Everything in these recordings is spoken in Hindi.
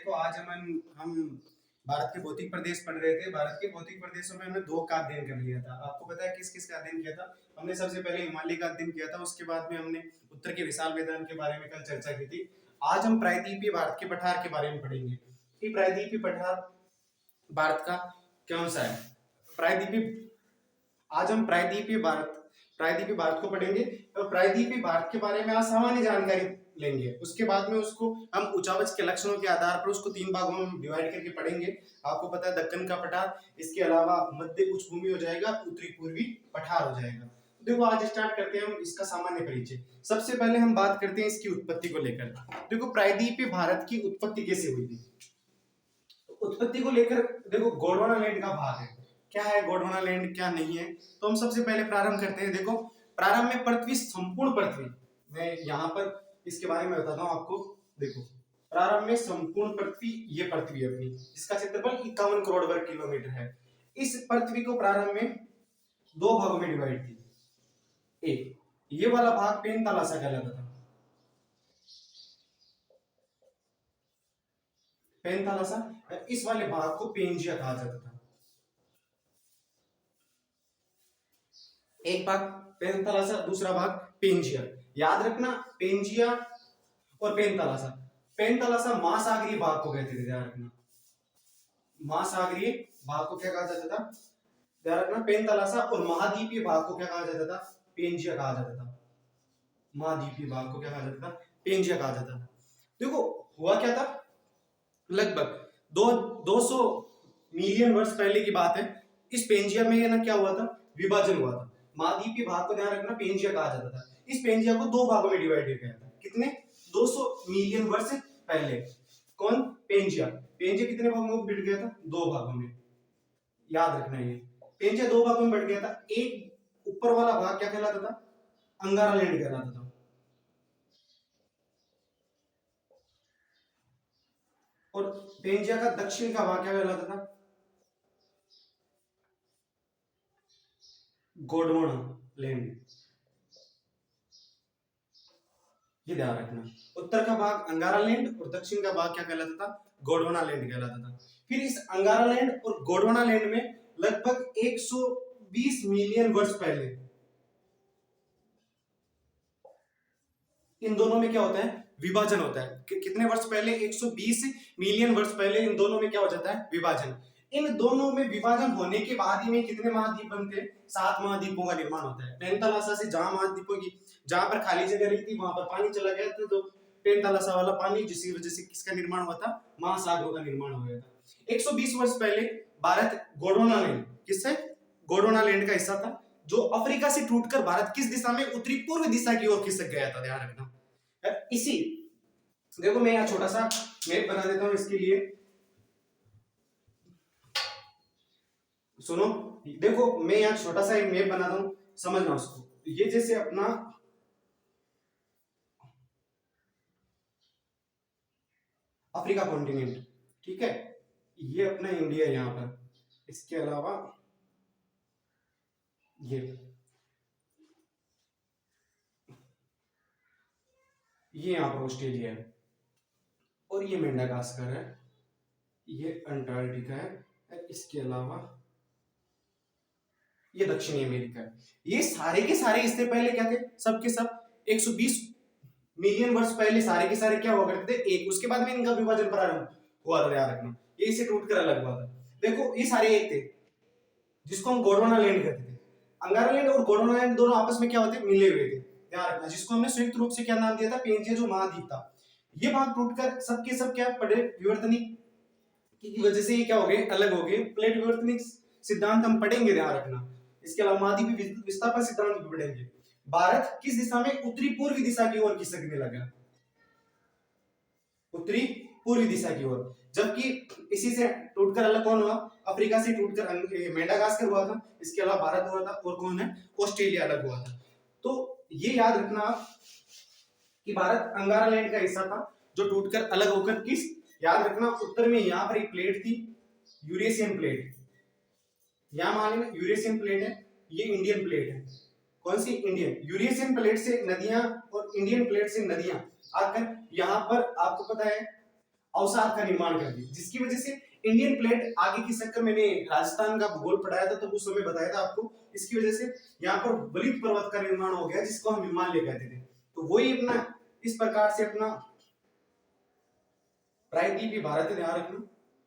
देखो आज हम भारत के भौतिक प्रदेश पढ़ रहे थे। भारत के भौतिक प्रदेशों में हमने दो का अध्ययन कर लिया था। आपको पता है किस किस का अध्ययन किया था? हमने सबसे पहले हिमालय का अध्ययन किया था, उसके बाद में हमने उत्तर के विशाल मैदान के बारे में कल चर्चा की थी। आज हम प्रायद्वीपीय भारत के पठार के बारे में पढ़ेंगे कि प्रायद्वीपीय पठार भारत का कौन सा है। प्रायद्वीपीय आज हम प्रायद्वीपीय भारत को पढ़ेंगे और प्रायद्वीपीय भारत के बारे में आज सामान्य जानकारी लेंगे। उसके बाद में उसको हम उचावच के लक्षणों के आधार पर उसको तीन भागों में डिवाइड करके पढ़ेंगे। आपको पता है दक्कन का पठार, इसके अलावा मध्य उच्च भूमि हो जाएगा, उत्तरी पूर्वी पठार हो जाएगा। देखो आज स्टार्ट करते हैं हम इसका सामान्य परिचय। सबसे पहले हम बात करते हैं इसकी उत्पत्ति को लेकर। देखो प्रायद्वीपीय भारत की उत्पत्ति कैसे हुई थी? उत्पत्ति को लेकर देखो गोंडवाना लैंड का भाग है। क्या है गोंडवाना लैंड, क्या नहीं है? तो हम सबसे पहले प्रारंभ करते हैं। देखो प्रारंभ में पृथ्वी, संपूर्ण पृथ्वी, मैं यहाँ पर इसके बारे में बताता हूँ आपको। देखो प्रारंभ में संपूर्ण पृथ्वी, ये पृथ्वी अपनी, जिसका क्षेत्रफल 51 करोड़ वर्ग किलोमीटर है। इस पृथ्वी को प्रारंभ में दो भागों में डिवाइड थी। एक ये वाला भाग पेनतालासा कहलाता था, पेनतालासा। इस वाले भाग को पेंजिया कहा जाता था। एक भाग पेनतालासा, दूसरा भाग पेंजिया। याद रखना पेंजिया और पेनतालासा। पेनतालासा महासागरीय भाग को कहते थे, ध्यान रखना। महासागरीय भाग को क्या कहा जाता था? ध्यान रखना। पेनतालासा। और महाद्वीपीय भाग को क्या कहा जाता था? पेंजिया कहा जाता था। महाद्वीपीय भाग को क्या कहा जाता था? पेंजिया कहा जाता था। देखो हुआ क्या था, लगभग 200 मिलियन वर्ष पहले की बात है। इस पेंजिया में ना क्या हुआ था? विभाजन हुआ था। महाद्वीपीय भाग को ध्यान रखना पेंजिया कहा जाता था। इस पेंजिया को दो भागों में डिवाइड किया गया था। कितने? 200 मिलियन वर्ष पहले। कौन? पेंजिया। पेंजिया कितने भागों में बढ़ गया था? दो भागों में। याद रखना ये पेंजिया दो भागों में बढ़ गया था। एक ऊपर वाला भाग क्या कहलाता था? अंगारा लैंड कहलाता था। और पेंजिया का दक्षिण का भाग क्या कहलाता था? गोंडवाना लैंड। ये ध्यान रखना। उत्तर का भाग अंगारा लैंड और दक्षिण का भाग क्या कहलाता था? गोंडवाना लैंड कहलाता था। फिर इस अंगारा लैंड और गोंडवाना लैंड में लगभग 120 मिलियन वर्ष पहले इन दोनों में क्या होता है? विभाजन होता है। कितने वर्ष पहले? 120 मिलियन वर्ष पहले इन दोनों में क्या हो जाता है? विभाजन। इन दोनों में विभाजन होने के बाद ही में कितने महाद्वीप बनते हैं? 7 महाद्वीपों का निर्माण होता है। पेनतालासा से जहां महाद्वीपों की, जहां पर खाली जगह रही थी वहां पर पानी चला गया था, तो पेनतालासा वाला पानी, जिसकी वजह से किसका निर्माण हुआ था? महासागरों का निर्माण हो गया था। 120 वर्ष पहले भारत गोंडवाना लैंड, किससे? गोंडवाना लैंड का हिस्सा था, जो अफ्रीका से टूटकर भारत किस दिशा में? उत्तरी पूर्व दिशा की ओर खिसक गया था। ध्यान रखना। इसी देखो मैं यहाँ छोटा सा मैप बना देता हूं इसके लिए। सुनो, देखो मैं यहाँ छोटा सा एक मैप बनाता हूं, समझना उसको। ये जैसे अपना अफ्रीका कॉन्टिनेंट, ठीक है, ये अपना इंडिया यहाँ पर, इसके अलावा ये यहाँ पर ऑस्ट्रेलिया है, और ये मेडागास्कर है, ये अंटार्कटिका है, इसके अलावा ये दक्षिणी अमेरिका है। ये सारे के सारे इससे पहले क्या थे? सब के सब 120 मिलियन वर्ष पहले सारे के सारे क्या हुआ करते थे? एक। उसके बाद में इनका विभाजन प्रारंभ हुआ था। याद रखना ये इसे टूटकर अलग हुआ था। देखो ये सारे एक थे, जिसको हम गोंडवाना लैंड कहते थे। अंगारा लैंड और गोंडवाना लैंड दोनों आपस में क्या होते? मिले हुए थे। ध्यान रखना, जिसको हमने संयुक्त रूप से क्या नाम दिया था? पेंजिया, जो महाद्वीप था। ये भाग टूटकर सबके सब क्या पड़े? विवर्तनिक की वजह से ये क्या हो गए? अलग हो गए। प्लेट विवर्तनिक सिद्धांत हम पढ़ेंगे, ध्यान रखना। इसके अलावा महाद्वीपीय विस्थापन सिद्धांत भी पढ़ेंगे। भारत किस दिशा में? उत्तरी पूर्वी दिशा की ओर खिसकने लगा, उत्तरी पूर्वी दिशा की ओर। जबकि इसी से टूटकर अलग कौन हुआ? अफ्रीका से टूटकर मेडागास्कर हुआ था, इसके अलावा भारत हुआ था, और कौन है? ऑस्ट्रेलिया अलग हुआ था। तो ये याद रखना कि भारत अंगारा लैंड का हिस्सा था, जो टूटकर अलग होकर किस, याद रखना उत्तर में यहां पर एक प्लेट थी, यूरेशियन प्लेट। यहां मान लेना यूरेशियन प्लेट है, ये इंडियन प्लेट है। कौन सी? इंडियन। यूरेशियन प्लेट से नदियां और इंडियन प्लेट से नदियां आकर यहां पर, आपको पता है अवसाद का निर्माण कर दी, जिसकी वजह से इंडियन प्लेट आगे की शक्कर, मैंने राजस्थान का भूगोल पढ़ाया था तब उस समय बताया था आपको, इसकी वजह से यहाँ पर वलित पर्वत का निर्माण हो गया जिसको हम हिमालय कहते थे। तो वही अपना इस प्रकार से अपना प्रायद्वीपीय भारत है, ध्यान रखना,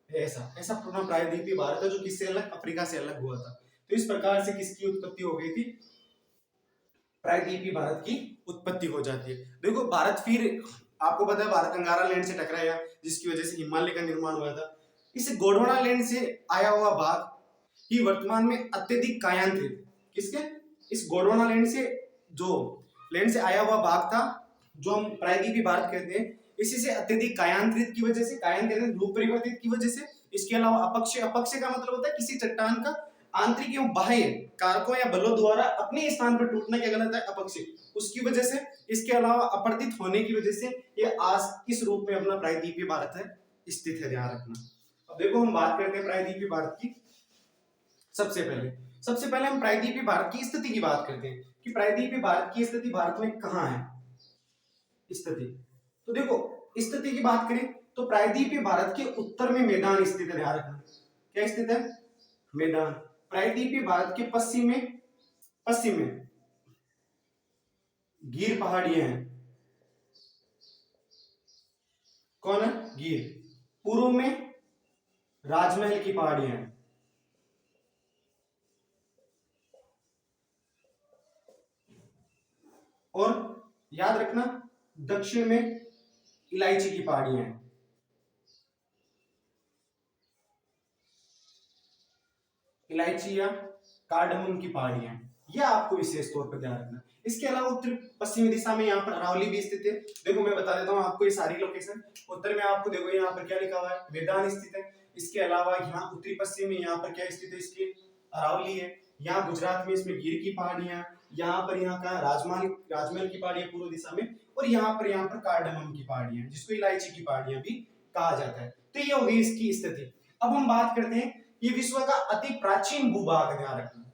ऐसा ऐसा पूर्ण प्रायद्वीपीय भारत है जो किससे अलग, अफ्रीका से अलग हुआ था। तो इस प्रकार से किसकी उत्पत्ति हो गई थी, प्रायद्वीपीय भारत की उत्पत्ति हो जाती है। देखो भारत फिर आपको पता है भारत अंगारा लैंड से टकराया जिसकी वजह से हिमालय का निर्माण हुआ था। इस गोंडवाना लैंड से आया हुआ भाग ही वर्तमान में अत्यधिक कायांतरित, किसके, इस गोंडवाना लैंड से, जो लैंड से आया हुआ भाग था जो हम प्रायद्वीपीय भारत कहते हैं, इसी से अत्यधिक कायांतरित की वजह से, कायांतरित रूप परिवर्तित की वजह से, इसके अलावा अपक्षय, अपक्षय का मतलब होता है किसी चट्टान का आंतरिक एवं बाह्य कारकों या बलों द्वारा अपने स्थान पर टूटना, क्या गलत है, अपक्षय, उसकी वजह से, इसके अलावा अपरदित होने की वजह से ये आज इस रूप में अपना प्रायद्वीपीय भारत है स्थित है, ध्यान रखना। अब देखो हम बात करते हैं प्रायद्वीपीय भारत की। सबसे पहले हम प्रायद्वीपीय भारत की स्थिति की बात करते हैं कि प्रायद्वीपीय भारत की स्थिति भारत में कहाँ है स्थिति। तो देखो स्थिति की बात करें तो प्रायद्वीपीय भारत के उत्तर में मैदान स्थित है, ध्यान रखना, क्या स्थित है, मैदान। प्रायद्वीपीय भारत के पश्चिम में गिर पहाड़ियां हैं, कौन है, गिर। पूर्व में राजमहल की पहाड़ियां हैं, और याद रखना दक्षिण में इलायची की पहाड़ियां हैं। इलायची या कार्डमम की पहाड़ियां, यह आपको विशेष तौर पर ध्यान रखना। इसके अलावा उत्तर पश्चिमी दिशा में यहाँ पर अरावली भी स्थित है। देखो मैं बता देता हूँ आपको ये सारी लोकेशन। उत्तर में आपको देखो यहाँ पर क्या लिखा हुआ है, मैदान स्थित है। इसके अलावा यहाँ उत्तरी पश्चिम में यहाँ पर क्या स्थित है, इसकी अरावली है। यहाँ गुजरात में इसमें गिर की पहाड़ियां, यहाँ पर यहाँ का राजमहल की पहाड़ियां पूर्व दिशा में, और यहाँ पर कार्डमम की पहाड़ियां जिसको इलायची की पहाड़ियां भी कहा जाता है। तो ये हो गई इसकी स्थिति। अब हम बात करते हैं, ये विश्व का अति प्राचीन भूभाग है, ध्यान रखना,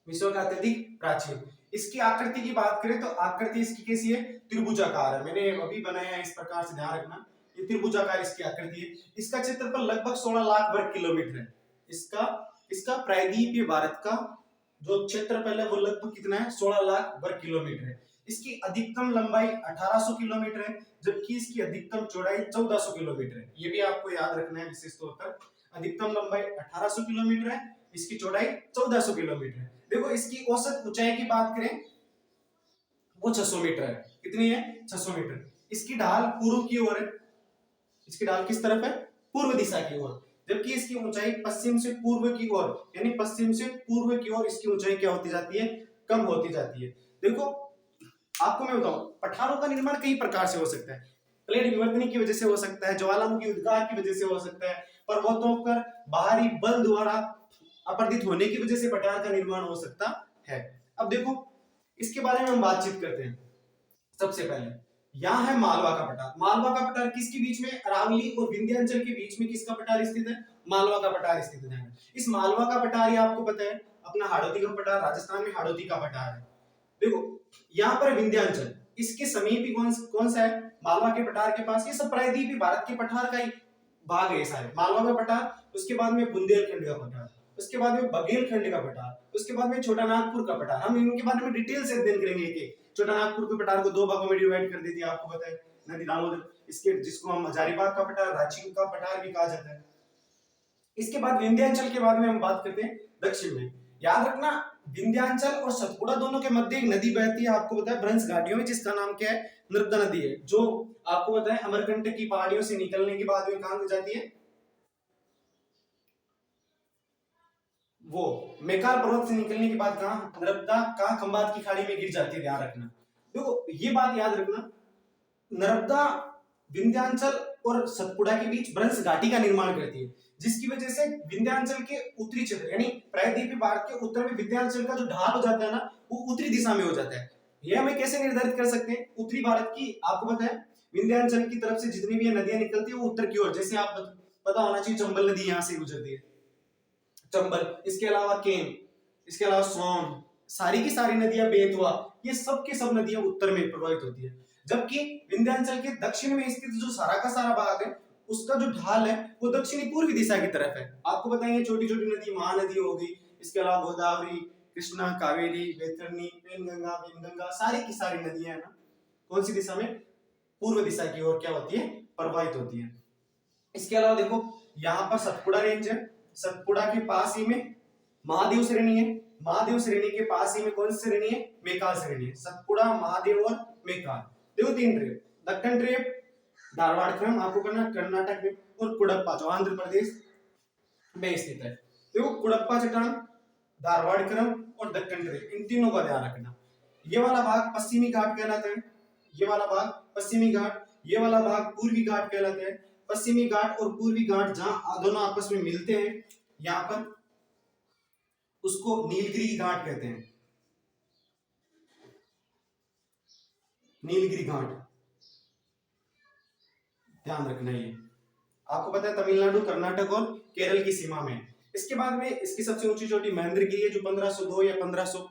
विश्व का अत्यधिक प्राचीन। इसकी आकृति की बात करें तो आकृति इसकी कैसी है, त्रिभुजाकार है। मैंने अभी बनाया है इस प्रकार से, ध्यान रखना, ये त्रिभुजाकार इसकी आकृति है। इसका क्षेत्रफल लगभग 16 लाख वर्ग किलोमीटर है। इसका प्रायद्वीपीय भारत का जो क्षेत्रफल है वो लगभग कितना है, 16 लाख वर्ग किलोमीटर है। इसकी अधिकतम लंबाई 1800 किलोमीटर है, जबकि इसकी अधिकतम चौड़ाई 1400 किलोमीटर है। ये भी आपको याद रखना है विशेष तौर पर। अधिकतम लंबाई 1800 किलोमीटर है, इसकी चौड़ाई 1400 किलोमीटर है। देखो इसकी औसत ऊंचाई की बात करें वो 600 मीटर है। कितनी है, 600 मीटर। इसकी ढाल पूर्व की ओर है, इसकी ढाल किस तरफ है, पूर्व दिशा की ओर, जबकि इसकी ऊंचाई पश्चिम से पूर्व की ओर, यानी पश्चिम से पूर्व की ओर इसकी ऊंचाई क्या होती जाती है, कम होती जाती है। देखो आपको मैं बताऊं, पठारों का निर्माण कई प्रकार से हो सकता है। प्लेट विवर्तन की वजह से हो सकता है, ज्वालामुखी उद्गार की वजह से हो सकता है, पर्वतों पर बाहरी बल द्वारा अपरदित होने की वजह से पठार का निर्माण हो सकता है। अब देखो इसके बारे में हम बातचीत करते हैं। सबसे पहले यहाँ है मालवा का पठार। मालवा का पठार किसके बीच में, अरावली और विंध्याचल के बीच में किसका पठार स्थित है, मालवा का पठार स्थित है। इस मालवा का पठार ये आपको पता है अपना हाड़ौती का पठार, राजस्थान में हाड़ौती का पठार है। देखो यहाँ पर विंध्याचल, इसके समीप ही कौन सा है, मालवा के पठार के पास। ये सब प्रायद्वीपीय भारत के पठार का ही भाग है सारे। मालवा का पठार, उसके बाद में बुंदेलखंड का पठार, उसके बाद में बघेलखंड का पठार, उसके बाद में छोटा नागपुर का पठार। हम इनके बारे में डिटेल से अध्ययन करेंगे। एक छोटा नागपुर के पठार को 2 भागों में डिवाइड कर देती है, आपको पता है, नदी दामोदर, इसके जिसको हम हजारीबाग का पठार, रांची का पठार भी कहा जाता है। इसके बाद विंध्याचल के बाद में हम बात करते हैं दक्षिण में। याद रखना विंध्याचल और सतपुड़ा दोनों के मध्य एक नदी बहती है, आपको पता है भ्रंश घाटियों में, जिसका नाम क्या है, नर्मदा नदी है, जो आपको पता है अमरकंटक की पहाड़ियों से निकलने के बाद में कहां जाती है, वो मेकार पर्वत से निकलने के बाद कहां, नर्मदा का खंबात की खाड़ी में गिर जाती है, ध्यान रखना। देखो ये बात याद रखना, नर्मदा विंध्याचल और सतपुड़ा के बीच भ्रंश घाटी का निर्माण करती है, जिसकी वजह से विंध्याचल के उत्तरी क्षेत्र यानी प्रायद्वीपीय भारत के उत्तर में विंध्याचल का जो ढाल हो जाता है ना, वो उत्तरी दिशा में हो जाता है। यह हमें कैसे निर्धारित कर सकते हैं, उत्तरी भारत की आपको पता है विंध्याचल की तरफ से जितनी भी नदियां निकलती है वो उत्तर की ओर, जैसे आप पता होना चाहिए चंबल नदी यहाँ से गुजरती है, चंबल, इसके अलावा केन, इसके अलावा सोन, सारी की सारी नदियां, बेतवा, ये सब की सब नदियां उत्तर में प्रवाहित होती है। जबकि विंध्याचल के दक्षिण में स्थित जो सारा का सारा भाग है उसका जो ढाल है वो दक्षिणी पूर्वी दिशा की तरफ है। आपको बताएंगे छोटी छोटी नदी महानदी होगी, इसके अलावा गोदावरी, कृष्णा, कावेरी, वैतरणी, वेनगंगा सारी की सारी नदियां है ना कौन सी दिशा में, पूर्व दिशा की ओर क्या होती है, प्रवाहित होती है। इसके अलावा देखो यहाँ पर सतपुड़ा रेंज है, सतपुड़ा के पास ही में महादेव श्रेणी है, महादेव श्रेणी के पास ही में कौन सी श्रेणी है, मेकाल श्रेणी है। सतपुड़ा, महादेव और मेकाल, देखो 3 ट्रेप, दक्कन ट्रेप धारवाड़ क्रम आपको करना कर्नाटक में, और कुडप्पा जो आंध्र प्रदेश में स्थित है। देखो कुडप्पा चट्टान, धारवाड़ क्रम और दक्कन ट्रेप, इन तीनों का ध्यान रखना। ये वाला भाग पश्चिमी घाट कहलाता है, ये वाला भाग पश्चिमी घाट, ये वाला भाग पूर्वी घाट कहलाता है। पश्चिमी घाट और पूर्वी घाट जहां दोनों आपस में मिलते हैं यहाँ पर उसको नीलगिरी घाट कहते हैं, नीलगिरी घाट, ध्यान रखना। ये आपको पता है तमिलनाडु, कर्नाटक और केरल की सीमा में। इसके बाद में इसकी सबसे ऊंची चोटी महेंद्रगिरी है जो 1502 या 1500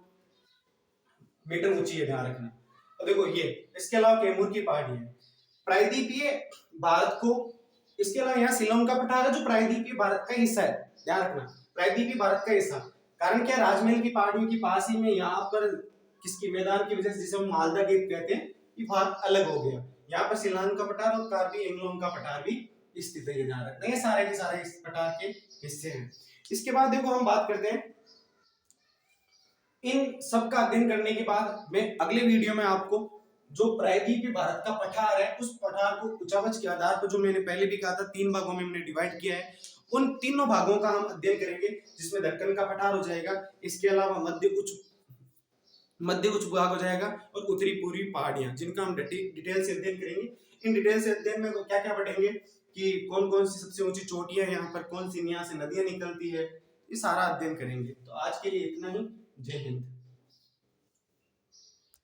मीटर ऊंची है, ध्यान रखना। और देखो ये इसके अलावा कैमूर की पहाड़ी है, प्रायद्वीपीय भारत को, इसके अलावा यहाँ शिलोंग का पठार है जो प्रायद्वीपीय भारत का हिस्सा है, ध्यान रखना, प्रायद्वीपीय भारत का हिस्सा। कारण क्या, राजमहल की पहाड़ियों की पास ही में यहाँ पर किसकी मैदान की वजह से जिसे हम मालदा द्वीप कहते हैं, ये भाग अलग हो गया। यहाँ पर शिलांग का पठार और कार्बी एंग्लोंग का पठार भी स्थित है, ध्यान रखना। ये सारे के सारे इस पठार के हिस्से हैं। इसके बाद देखो हम बात करते हैं, इन सब का अध्ययन करने के बाद मैं अगले वीडियो में आपको जो प्रायद्वीपीय भारत का पठार है उस पठार को उच्चावच के आधार पर, जो मैंने पहले भी कहा था 3 भागों में हमने डिवाइड किया है, उन तीनों भागों का हम अध्ययन करेंगे, जिसमें दक्कन का पठार हो जाएगा, इसके अलावा मध्य उच्च भाग हो जाएगा और उत्तरी पूर्वी पहाड़ियां, जिनका हम डिटेल से अध्ययन करेंगे। इन डिटेल से अध्ययन में क्या क्या पढ़ेंगे कि कौन कौन सी सबसे ऊंची चोटियां हैं यहाँ पर, कौन सी यहाँ से नदियां निकलती है, ये सारा अध्ययन करेंगे। तो आज के लिए इतना ही, जय हिंद।